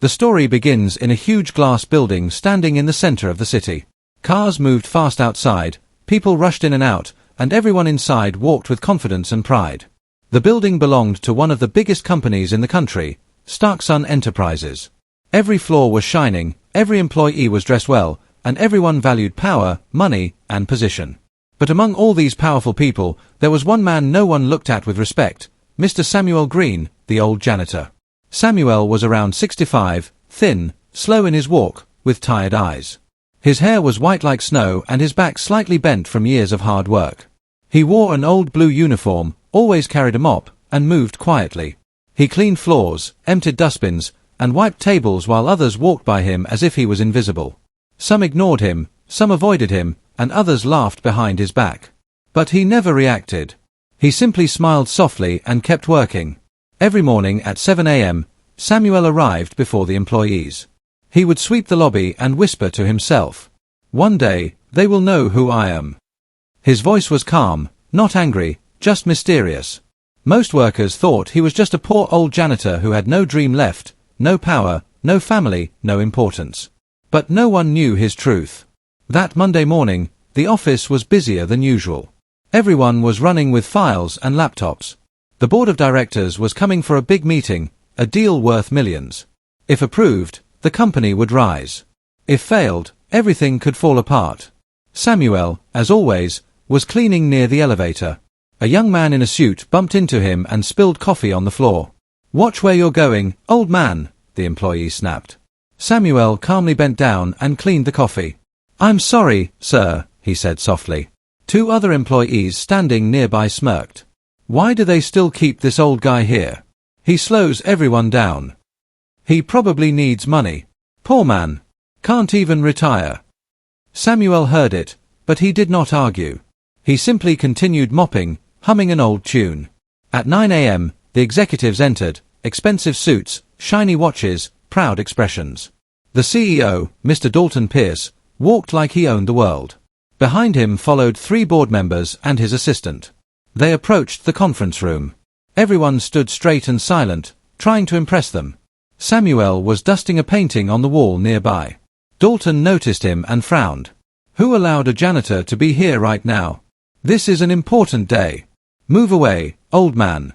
The story begins in a huge glass building standing in the center of the city. Cars moved fast outside, people rushed in and out, and everyone inside walked with confidence and pride. The building belonged to one of the biggest companies in the country, Starksun Enterprises. Every floor was shining, every employee was dressed well, and everyone valued power, money, and position. But among all these powerful people, there was one man no one looked at with respect, Mr. Samuel Green, the old janitor. Samuel was around 65, thin, slow in his walk, with tired eyes. His hair was white like snow and his back slightly bent from years of hard work. He wore an old blue uniform, always carried a mop, and moved quietly. He cleaned floors, emptied dustbins, and wiped tables while others walked by him as if he was invisible. Some ignored him, some avoided him, and others laughed behind his back. But he never reacted. He simply smiled softly and kept working. Every morning at 7 a.m., Samuel arrived before the employees. He would sweep the lobby and whisper to himself, "One day, they will know who I am." His voice was calm, not angry, just mysterious. Most workers thought he was just a poor old janitor who had no dream left, no power, no family, no importance. But no one knew his truth. That Monday morning, the office was busier than usual. Everyone was running with files and laptops. The board of directors was coming for a big meeting, a deal worth millions. If approved, the company would rise. If failed, everything could fall apart. Samuel, as always, was cleaning near the elevator. A young man in a suit bumped into him and spilled coffee on the floor. "Watch where you're going, old man," the employee snapped. Samuel calmly bent down and cleaned the coffee. "I'm sorry, sir," he said softly. Two other employees standing nearby smirked. "Why do they still keep this old guy here? He slows everyone down. He probably needs money. Poor man. Can't even retire." Samuel heard it, but he did not argue. He simply continued mopping, humming an old tune. At 9 a.m., the executives entered, expensive suits, shiny watches, proud expressions. The CEO, Mr. Dalton Pierce, walked like he owned the world. Behind him followed 3 board members and his assistant. They approached the conference room. Everyone stood straight and silent, trying to impress them. Samuel was dusting a painting on the wall nearby. Dalton noticed him and frowned. "Who allowed a janitor to be here right now? This is an important day. Move away, old man."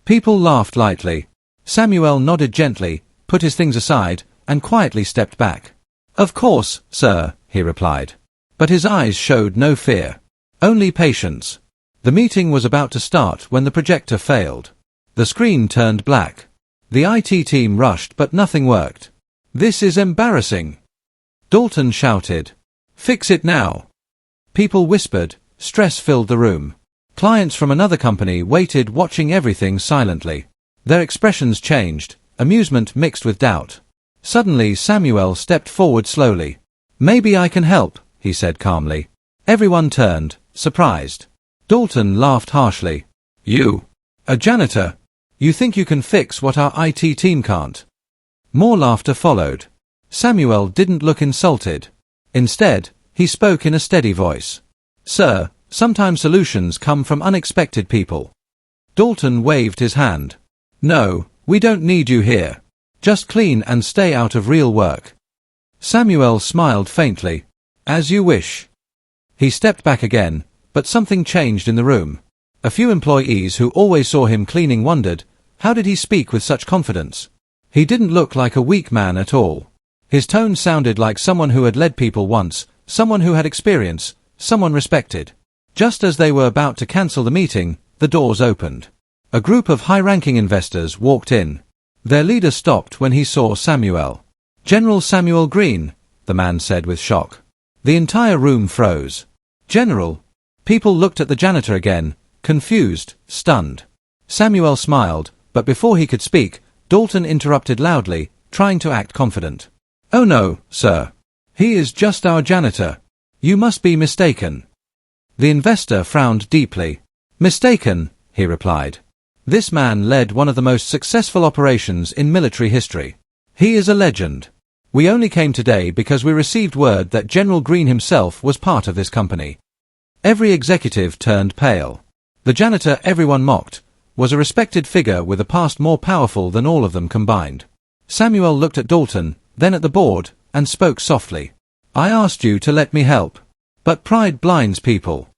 People laughed lightly. Samuel nodded gently, put his things aside, and quietly stepped back. "Of course, sir," he replied. But his eyes showed no fear. Only patience. The meeting was about to start when the projector failed. The screen turned black. The IT team rushed but nothing worked. "This is embarrassing," Dalton shouted. "Fix it now." People whispered. Stress filled the room. Clients from another company waited, watching everything silently. Their expressions changed, amusement mixed with doubt. Suddenly Samuel stepped forward slowly. "Maybe I can help," he said calmly. Everyone turned, surprised. Dalton laughed harshly. "You? A janitor? You think you can fix what our IT team can't?" More laughter followed. Samuel didn't look insulted. Instead, he spoke in a steady voice. "Sir, sometimes solutions come from unexpected people." Dalton waved his hand. "No, we don't need you here. Just clean and stay out of real work." Samuel smiled faintly. "As you wish." He stepped back again, but something changed in the room. A few employees who always saw him cleaning wondered, how did he speak with such confidence? He didn't look like a weak man at all. His tone sounded like someone who had led people once, someone who had experience, someone respected. Just as they were about to cancel the meeting, the doors opened. A group of high-ranking investors walked in. Their leader stopped when he saw Samuel. "General Samuel Green," the man said with shock. The entire room froze. "General?" People looked at the janitor again, confused, stunned. Samuel smiled, but before he could speak, Dalton interrupted loudly, trying to act confident. "Oh no, sir. He is just our janitor. You must be mistaken." The investor frowned deeply. "Mistaken," he replied. "This man led one of the most successful operations in military history. He is a legend. We only came today because we received word that General Green himself was part of this company." Every executive turned pale. The janitor everyone mocked was a respected figure with a past more powerful than all of them combined. Samuel looked at Dalton, then at the board, and spoke softly. I asked you to let me help. But pride blinds people.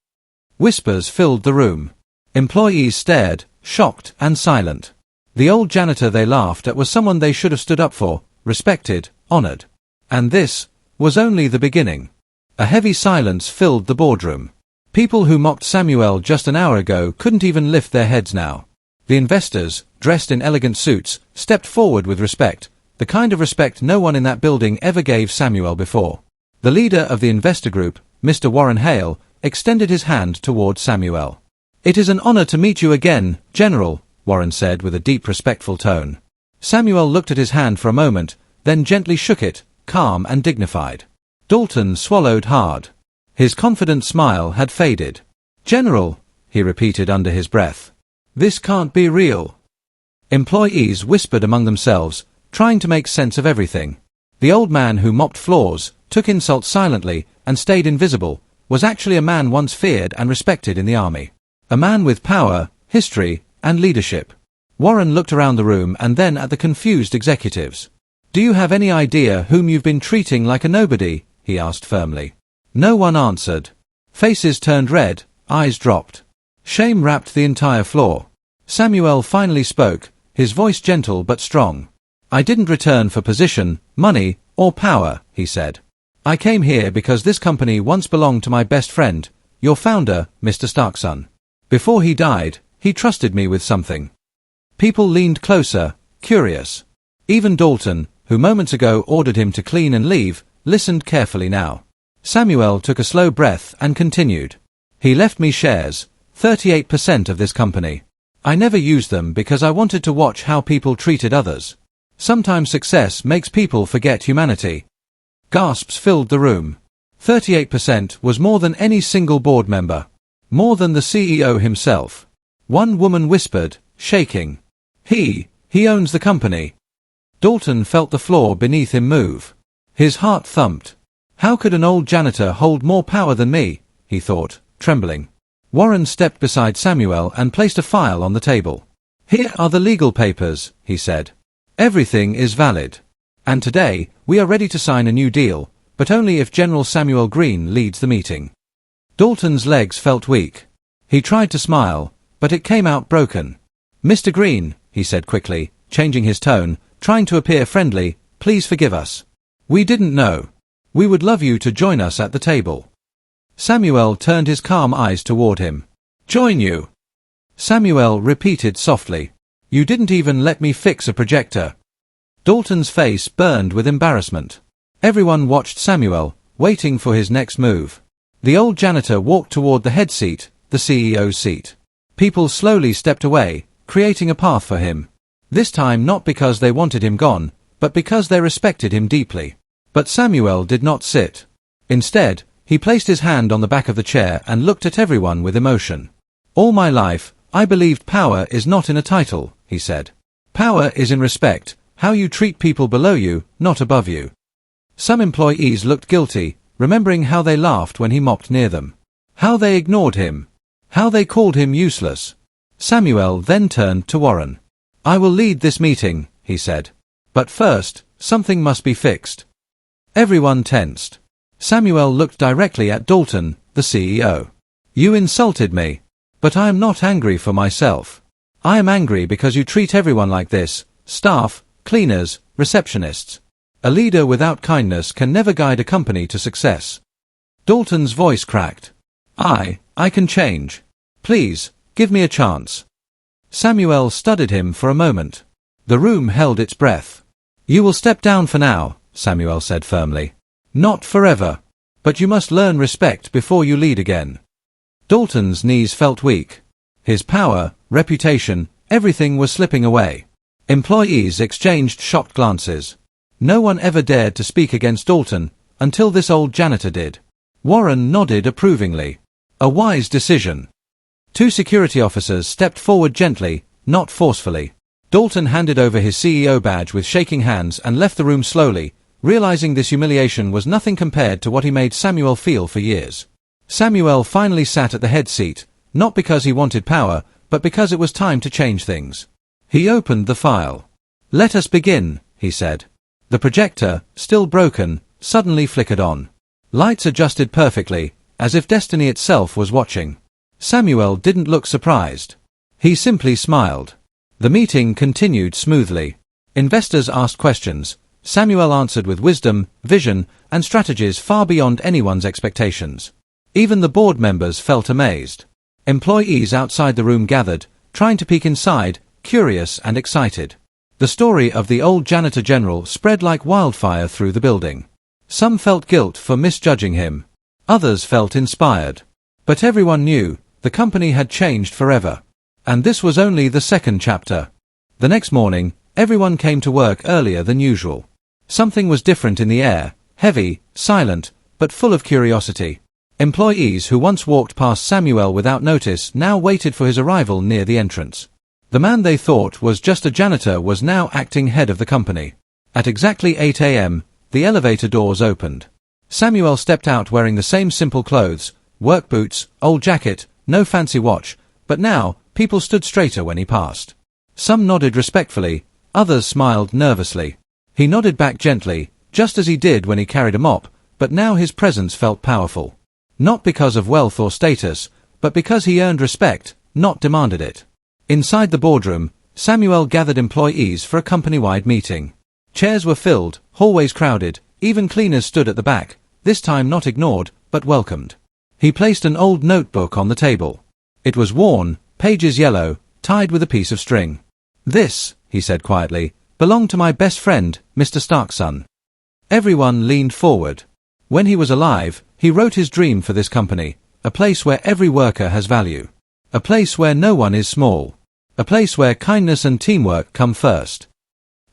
Whispers filled the room. Employees stared, shocked and silent. The old janitor they laughed at was someone they should have stood up for, respected, honored. And this was only the beginning. A heavy silence filled the boardroom. People who mocked Samuel just an hour ago couldn't even lift their heads now. The investors, dressed in elegant suits, stepped forward with respect, the kind of respect no one in that building ever gave Samuel before. The leader of the investor group, Mr. Warren Hale, extended his hand toward Samuel. It is an honor to meet you again, General, Warren said with a deep respectful tone. Samuel looked at his hand for a moment, then gently shook it, calm and dignified. Dalton swallowed hard. His confident smile had faded. General, he repeated under his breath. This can't be real. Employees whispered among themselves, trying to make sense of everything. The old man who mopped floors, took insults silently, and stayed invisible, was actually a man once feared and respected in the army. A man with power, history, and leadership. Warren looked around the room and then at the confused executives. Do you have any idea whom you've been treating like a nobody? He asked firmly. No one answered. Faces turned red, eyes dropped. Shame wrapped the entire floor. Samuel finally spoke, his voice gentle but strong. I didn't return for position, money, or power, he said. I came here because this company once belonged to my best friend, your founder, Mr. Starkson. Before he died, he trusted me with something. People leaned closer, curious. Even Dalton, who moments ago ordered him to clean and leave, listened carefully now. Samuel took a slow breath and continued. He left me shares, 38% of this company. I never used them because I wanted to watch how people treated others. Sometimes success makes people forget humanity. Gasps filled the room. 38% was more than any single board member. More than the CEO himself. One woman whispered, shaking. He owns the company. Dalton felt the floor beneath him move. His heart thumped. How could an old janitor hold more power than me? He thought, trembling. Warren stepped beside Samuel and placed a file on the table. Here are the legal papers, he said. Everything is valid. And today, we are ready to sign a new deal, but only if General Samuel Green leads the meeting. Dalton's legs felt weak. He tried to smile, but it came out broken. Mr. Green, he said quickly, changing his tone, trying to appear friendly, please forgive us. We didn't know. We would love you to join us at the table. Samuel turned his calm eyes toward him. Join you? Samuel repeated softly. You didn't even let me fix a projector. Dalton's face burned with embarrassment. Everyone watched Samuel, waiting for his next move. The old janitor walked toward the head seat, the CEO's seat. People slowly stepped away, creating a path for him. This time not because they wanted him gone, but because they respected him deeply. But Samuel did not sit. Instead, he placed his hand on the back of the chair and looked at everyone with emotion. All my life, I believed power is not in a title, he said. Power is in respect, how you treat people below you, not above you. Some employees looked guilty, remembering how they laughed when he mopped near them. How they ignored him. How they called him useless. Samuel then turned to Warren. I will lead this meeting, he said. But first, something must be fixed. Everyone tensed. Samuel looked directly at Dalton, the CEO. You insulted me. But I am not angry for myself. I am angry because you treat everyone like this, staff, cleaners, receptionists. A leader without kindness can never guide a company to success. Dalton's voice cracked. I can change. Please, give me a chance. Samuel studied him for a moment. The room held its breath. You will step down for now, Samuel said firmly. Not forever. But you must learn respect before you lead again. Dalton's knees felt weak. His power, reputation, everything was slipping away. Employees exchanged shocked glances. No one ever dared to speak against Dalton, until this old janitor did. Warren nodded approvingly. A wise decision. 2 security officers stepped forward gently, not forcefully. Dalton handed over his CEO badge with shaking hands and left the room slowly, realizing this humiliation was nothing compared to what he made Samuel feel for years. Samuel finally sat at the head seat, not because he wanted power, but because it was time to change things. He opened the file. Let us begin, he said. The projector, still broken, suddenly flickered on. Lights adjusted perfectly, as if destiny itself was watching. Samuel didn't look surprised. He simply smiled. The meeting continued smoothly. Investors asked questions. Samuel answered with wisdom, vision, and strategies far beyond anyone's expectations. Even the board members felt amazed. Employees outside the room gathered, trying to peek inside, curious and excited. The story of the old janitor general spread like wildfire through the building. Some felt guilt for misjudging him. Others felt inspired. But everyone knew, the company had changed forever. And this was only the second chapter. The next morning, everyone came to work earlier than usual. Something was different in the air, heavy, silent, but full of curiosity. Employees who once walked past Samuel without notice now waited for his arrival near the entrance. The man they thought was just a janitor was now acting head of the company. At exactly 8 a.m., the elevator doors opened. Samuel stepped out wearing the same simple clothes, work boots, old jacket, no fancy watch, but now, people stood straighter when he passed. Some nodded respectfully, others smiled nervously. He nodded back gently, just as he did when he carried a mop, but now his presence felt powerful. Not because of wealth or status, but because he earned respect, not demanded it. Inside the boardroom, Samuel gathered employees for a company-wide meeting. Chairs were filled, hallways crowded, even cleaners stood at the back, this time not ignored, but welcomed. He placed an old notebook on the table. It was worn, pages yellow, tied with a piece of string. "This," he said quietly, "belonged to my best friend, Mr. Stark's son." Everyone leaned forward. When he was alive, he wrote his dream for this company, a place where every worker has value. A place where no one is small. A place where kindness and teamwork come first.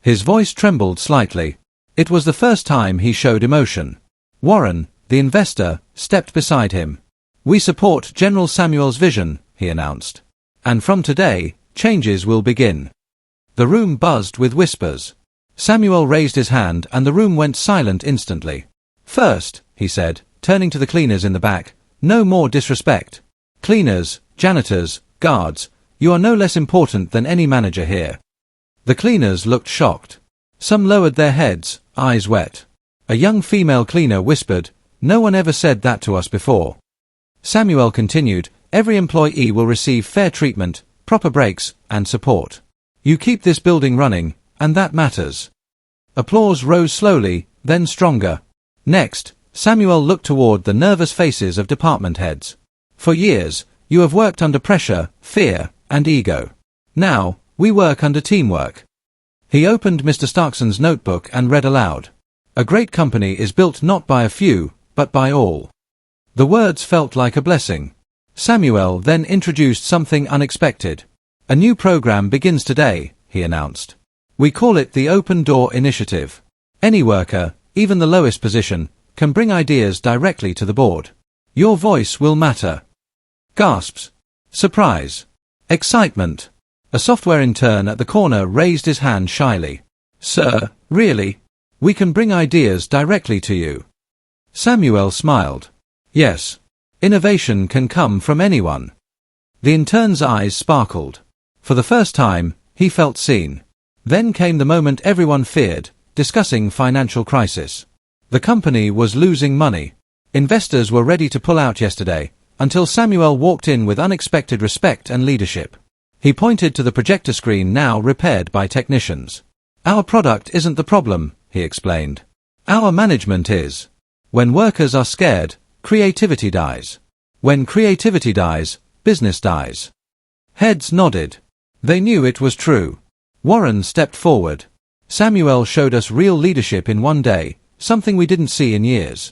His voice trembled slightly. It was the first time he showed emotion. Warren, the investor, stepped beside him. "We support General Samuel's vision," he announced. "And from today, changes will begin." The room buzzed with whispers. Samuel raised his hand and the room went silent instantly. "First," he said, turning to the cleaners in the back, "no more disrespect. Cleaners, janitors, guards, you are no less important than any manager here." The cleaners looked shocked. Some lowered their heads, eyes wet. A young female cleaner whispered, "No one ever said that to us before." Samuel continued, "Every employee will receive fair treatment, proper breaks, and support. You keep this building running, and that matters." Applause rose slowly, then stronger. Next, Samuel looked toward the nervous faces of department heads. "For years, you have worked under pressure, fear, and ego. Now, we work under teamwork." He opened Mr. Starkson's notebook and read aloud. "A great company is built not by a few, but by all." The words felt like a blessing. Samuel then introduced something unexpected. "A new program begins today," he announced. "We call it the Open Door Initiative. Any worker, even the lowest position, can bring ideas directly to the board. Your voice will matter." Gasps. Surprise. Excitement. A software intern at the corner raised his hand shyly. "Sir, really? We can bring ideas directly to you." Samuel smiled. "Yes. Innovation can come from anyone." The intern's eyes sparkled. For the first time, he felt seen. Then came the moment everyone feared, discussing financial crisis. The company was losing money. Investors were ready to pull out yesterday, until Samuel walked in with unexpected respect and leadership. He pointed to the projector screen now repaired by technicians. "Our product isn't the problem," he explained. "Our management is. When workers are scared, creativity dies. When creativity dies, business dies." Heads nodded. They knew it was true. Warren stepped forward. "Samuel showed us real leadership in one day, something we didn't see in years."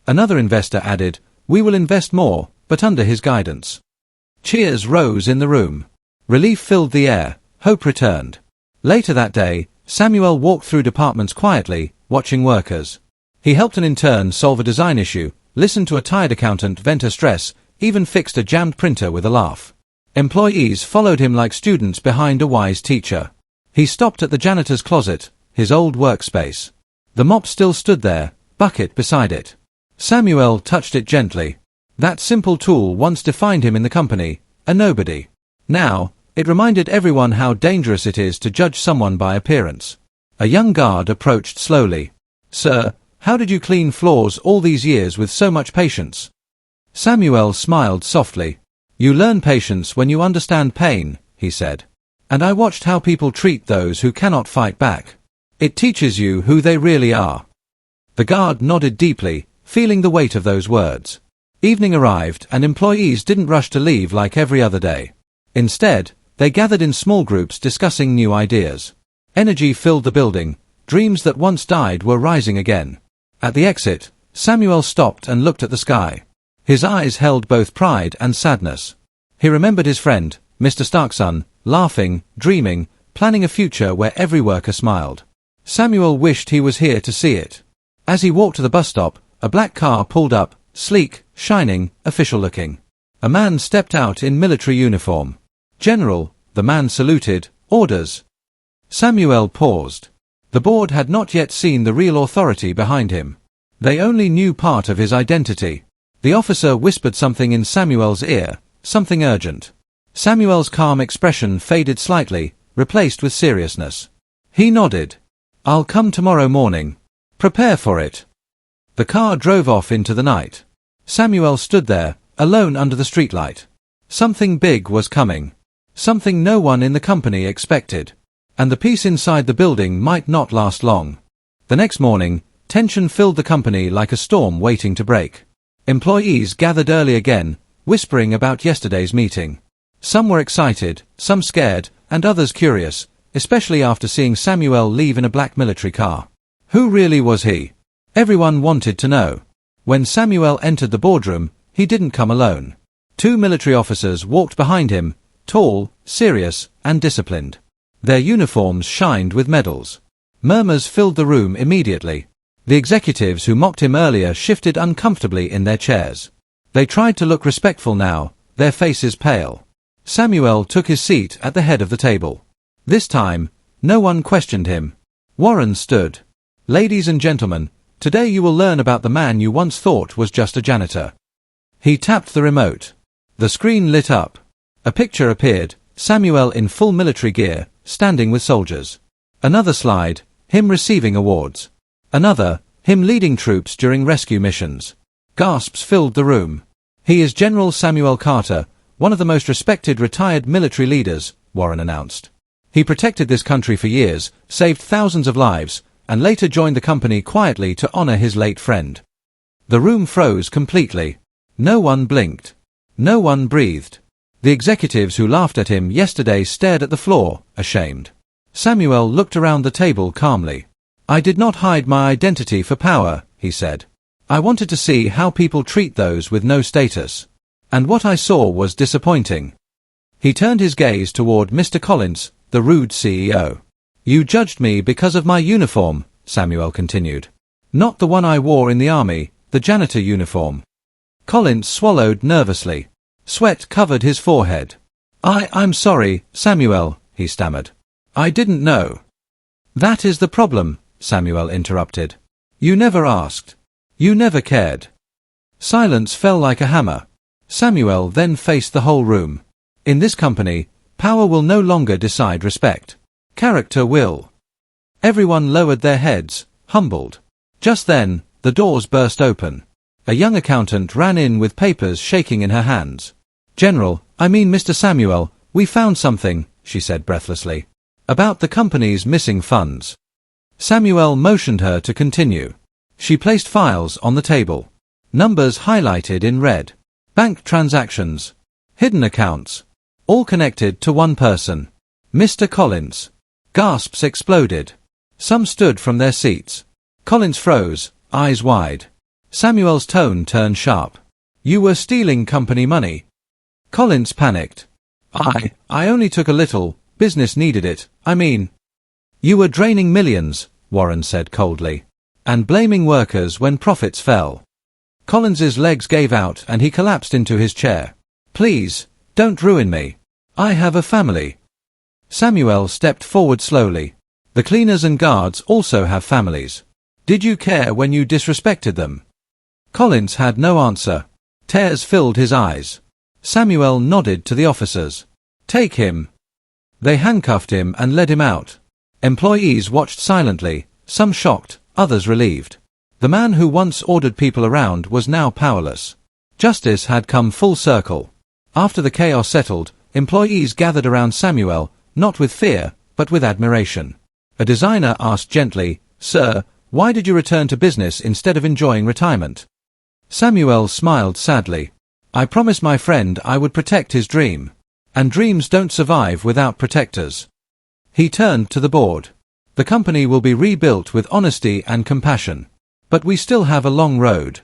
Another investor added, "We will invest more, but under his guidance." Cheers rose in the room. Relief filled the air. Hope returned. Later that day, Samuel walked through departments quietly, watching workers. He helped an intern solve a design issue, listened to a tired accountant vent her stress, even fixed a jammed printer with a laugh. Employees followed him like students behind a wise teacher. He stopped at the janitor's closet, his old workspace. The mop still stood there, bucket beside it. Samuel touched it gently. That simple tool once defined him in the company, a nobody. Now, it reminded everyone how dangerous it is to judge someone by appearance. A young guard approached slowly. "Sir, how did you clean floors all these years with so much patience?" Samuel smiled softly. "You learn patience when you understand pain," he said. "And I watched how people treat those who cannot fight back. It teaches you who they really are." The guard nodded deeply, feeling the weight of those words. Evening arrived and employees didn't rush to leave like every other day. Instead, they gathered in small groups discussing new ideas. Energy filled the building. Dreams that once died were rising again. At the exit, Samuel stopped and looked at the sky. His eyes held both pride and sadness. He remembered his friend, Mr. Starkson, laughing, dreaming, planning a future where every worker smiled. Samuel wished he was here to see it. As he walked to the bus stop, a black car pulled up, sleek, shining, official-looking. A man stepped out in military uniform. "General," the man saluted. "Orders." Samuel paused. The board had not yet seen the real authority behind him. They only knew part of his identity. The officer whispered something in Samuel's ear, something urgent. Samuel's calm expression faded slightly, replaced with seriousness. He nodded. "I'll come tomorrow morning. Prepare for it." The car drove off into the night. Samuel stood there, alone under the streetlight. Something big was coming. Something no one in the company expected. And the peace inside the building might not last long. The next morning, tension filled the company like a storm waiting to break. Employees gathered early again, whispering about yesterday's meeting. Some were excited, some scared, and others curious, especially after seeing Samuel leave in a black military car. Who really was he? Everyone wanted to know. When Samuel entered the boardroom, he didn't come alone. 2 military officers walked behind him, tall, serious, and disciplined. Their uniforms shined with medals. Murmurs filled the room immediately. The executives who mocked him earlier shifted uncomfortably in their chairs. They tried to look respectful now, their faces pale. Samuel took his seat at the head of the table. This time, no one questioned him. Warren stood. "Ladies and gentlemen, today you will learn about the man you once thought was just a janitor." He tapped the remote. The screen lit up. A picture appeared, Samuel in full military gear, standing with soldiers. Another slide, him receiving awards. Another, him leading troops during rescue missions. Gasps filled the room. "He is General Samuel Carter, one of the most respected retired military leaders," Warren announced. "He protected this country for years, saved thousands of lives, and later joined the company quietly to honor his late friend." The room froze completely. No one blinked. No one breathed. The executives who laughed at him yesterday stared at the floor, ashamed. Samuel looked around the table calmly. "I did not hide my identity for power," he said. "I wanted to see how people treat those with no status. And what I saw was disappointing." He turned his gaze toward Mr. Collins, the rude CEO. "You judged me because of my uniform," Samuel continued. "Not the one I wore in the army, the janitor uniform." Collins swallowed nervously. Sweat covered his forehead. I'm sorry, Samuel," he stammered. "I didn't know." "That is the problem," Samuel interrupted. "You never asked. You never cared." Silence fell like a hammer. Samuel then faced the whole room. In this company, power will no longer decide respect. Character will. Everyone lowered their heads, humbled. Just then, the doors burst open. A young accountant ran in with papers shaking in her hands. "General, I mean Mr. Samuel, we found something," she said breathlessly. "About the company's missing funds." Samuel motioned her to continue. She placed files on the table. Numbers highlighted in red. Bank transactions. Hidden accounts. All connected to one person. Mr. Collins. Gasps exploded. Some stood from their seats. Collins froze, eyes wide. Samuel's tone turned sharp. "You were stealing company money." Collins panicked. I only took a little, business needed it, I mean." "You were draining millions," Warren said coldly. "And blaming workers when profits fell." Collins's legs gave out and he collapsed into his chair. "Please, don't ruin me. I have a family." Samuel stepped forward slowly. "The cleaners and guards also have families. Did you care when you disrespected them?" Collins had no answer. Tears filled his eyes. Samuel nodded to the officers. "Take him." They handcuffed him and led him out. Employees watched silently, some shocked, others relieved. The man who once ordered people around was now powerless. Justice had come full circle. After the chaos settled, employees gathered around Samuel, not with fear, but with admiration. A designer asked gently, "Sir, why did you return to business instead of enjoying retirement?" Samuel smiled sadly. "I promised my friend I would protect his dream. And dreams don't survive without protectors." He turned to the board. "The company will be rebuilt with honesty and compassion. But we still have a long road."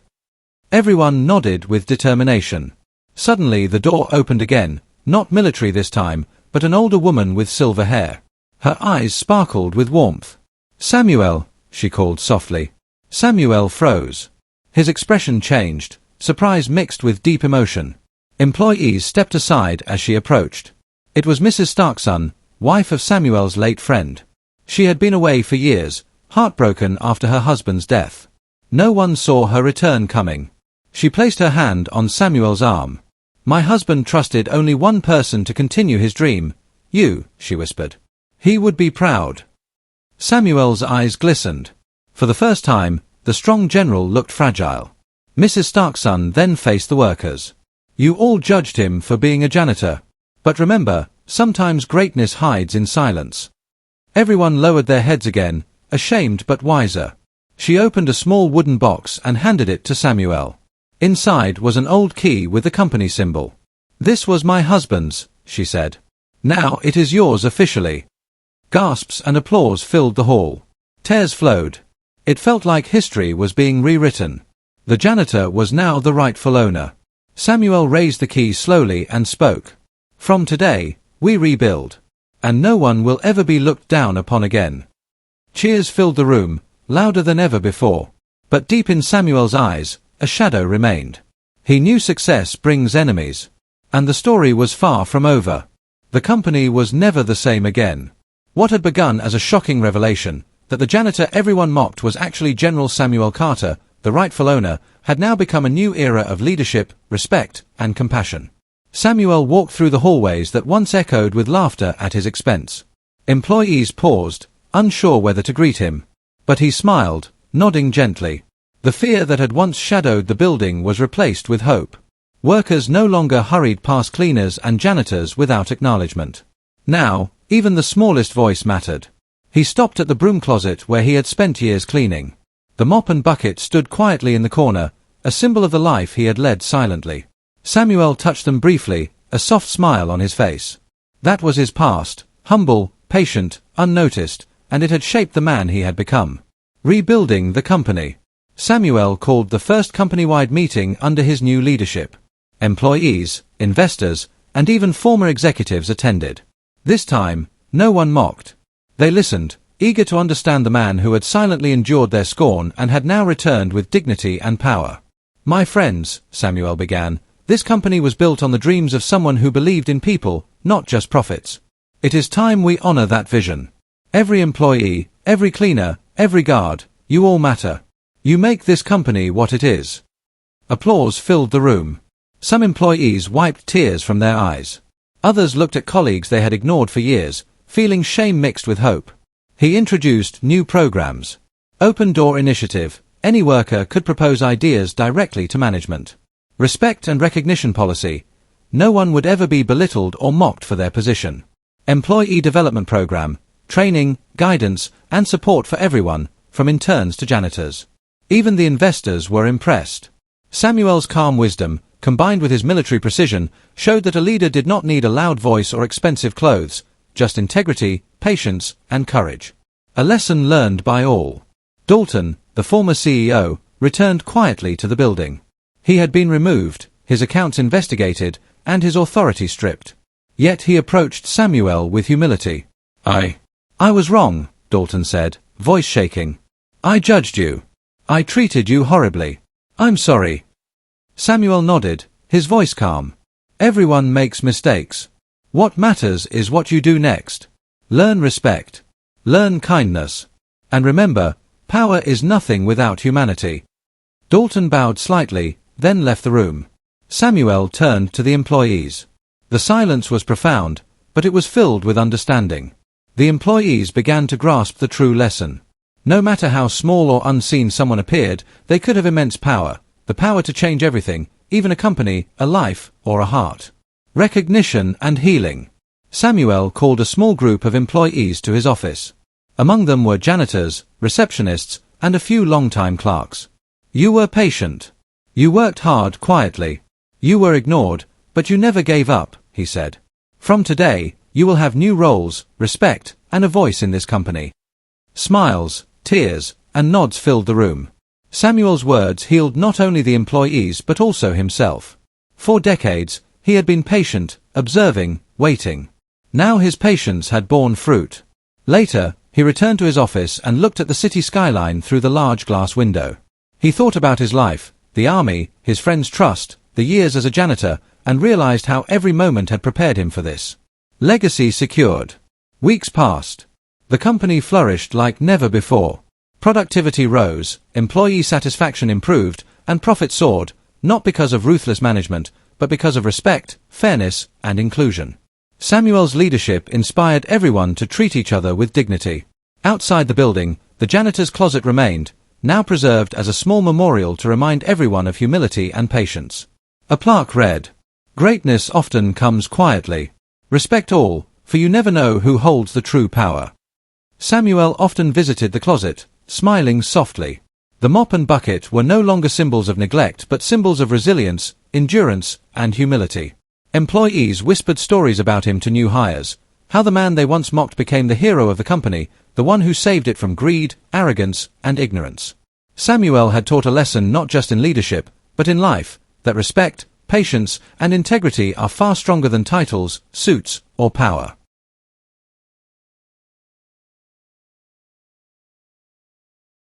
Everyone nodded with determination. Suddenly the door opened again, not military this time, but an older woman with silver hair. Her eyes sparkled with warmth. "Samuel," she called softly. Samuel froze. His expression changed, surprise mixed with deep emotion. Employees stepped aside as she approached. It was Mrs. Starkson, wife of Samuel's late friend. She had been away for years, heartbroken after her husband's death. No one saw her return coming. She placed her hand on Samuel's arm. "My husband trusted only one person to continue his dream. You," she whispered. "He would be proud." Samuel's eyes glistened. For the first time, the strong general looked fragile. Mrs. Starkson then faced the workers. "You all judged him for being a janitor. But remember, sometimes greatness hides in silence." Everyone lowered their heads again, ashamed but wiser. She opened a small wooden box and handed it to Samuel. Inside was an old key with the company symbol. "This was my husband's," she said. "Now it is yours officially." Gasps and applause filled the hall. Tears flowed. It felt like history was being rewritten. The janitor was now the rightful owner. Samuel raised the key slowly and spoke. "From today, we rebuild. And no one will ever be looked down upon again." Cheers filled the room, louder than ever before. But deep in Samuel's eyes, a shadow remained. He knew success brings enemies. And the story was far from over. The company was never the same again. What had begun as a shocking revelation, that the janitor everyone mocked was actually General Samuel Carter, the rightful owner, had now become a new era of leadership, respect, and compassion. Samuel walked through the hallways that once echoed with laughter at his expense. Employees paused, unsure whether to greet him. But he smiled, nodding gently. The fear that had once shadowed the building was replaced with hope. Workers no longer hurried past cleaners and janitors without acknowledgement. Now, even the smallest voice mattered. He stopped at the broom closet where he had spent years cleaning. The mop and bucket stood quietly in the corner, a symbol of the life he had led silently. Samuel touched them briefly, a soft smile on his face. That was his past, humble, patient, unnoticed, and it had shaped the man he had become. Rebuilding the company. Samuel called the first company-wide meeting under his new leadership. Employees, investors, and even former executives attended. This time, no one mocked. They listened, eager to understand the man who had silently endured their scorn and had now returned with dignity and power. "My friends," Samuel began, "this company was built on the dreams of someone who believed in people, not just profits. It is time we honor that vision. Every employee, every cleaner, every guard, you all matter. You make this company what it is." Applause filled the room. Some employees wiped tears from their eyes. Others looked at colleagues they had ignored for years, feeling shame mixed with hope. He introduced new programs. Open Door Initiative. Any worker could propose ideas directly to management. Respect and recognition policy. No one would ever be belittled or mocked for their position. Employee Development Program. Training, guidance, and support for everyone, from interns to janitors. Even the investors were impressed. Samuel's calm wisdom, combined with his military precision, showed that a leader did not need a loud voice or expensive clothes, just integrity, patience, and courage. A lesson learned by all. Dalton, the former CEO, returned quietly to the building. He had been removed, his accounts investigated, and his authority stripped. Yet he approached Samuel with humility. I was wrong," Dalton said, voice shaking. "I judged you. I treated you horribly. I'm sorry." Samuel nodded, his voice calm. "Everyone makes mistakes. What matters is what you do next. Learn respect. Learn kindness. And remember, power is nothing without humanity." Dalton bowed slightly, then left the room. Samuel turned to the employees. The silence was profound, but it was filled with understanding. The employees began to grasp the true lesson. No matter how small or unseen someone appeared, they could have immense power, the power to change everything, even a company, a life, or a heart. Recognition and healing. Samuel called a small group of employees to his office. Among them were janitors, receptionists, and a few long-time clerks. You were patient. You worked hard quietly. You were ignored, but you never gave up, he said. From today, you will have new roles, respect, and a voice in this company. Smiles, tears, and nods filled the room. Samuel's words healed not only the employees but also himself. For decades, he had been patient, observing, waiting. Now his patience had borne fruit. Later, he returned to his office and looked at the city skyline through the large glass window. He thought about his life, the army, his friends' trust, the years as a janitor, and realized how every moment had prepared him for this. Legacy secured. Weeks passed. The company flourished like never before. Productivity rose, employee satisfaction improved, and profit soared, not because of ruthless management, but because of respect, fairness, and inclusion. Samuel's leadership inspired everyone to treat each other with dignity. Outside the building, the janitor's closet remained, now preserved as a small memorial to remind everyone of humility and patience. A plaque read, "Greatness often comes quietly. Respect all, for you never know who holds the true power." Samuel often visited the closet, smiling softly. The mop and bucket were no longer symbols of neglect but symbols of resilience, endurance, and humility. Employees whispered stories about him to new hires, how the man they once mocked became the hero of the company, the one who saved it from greed, arrogance, and ignorance. Samuel had taught a lesson not just in leadership, but in life, that respect, patience, and integrity are far stronger than titles, suits, or power.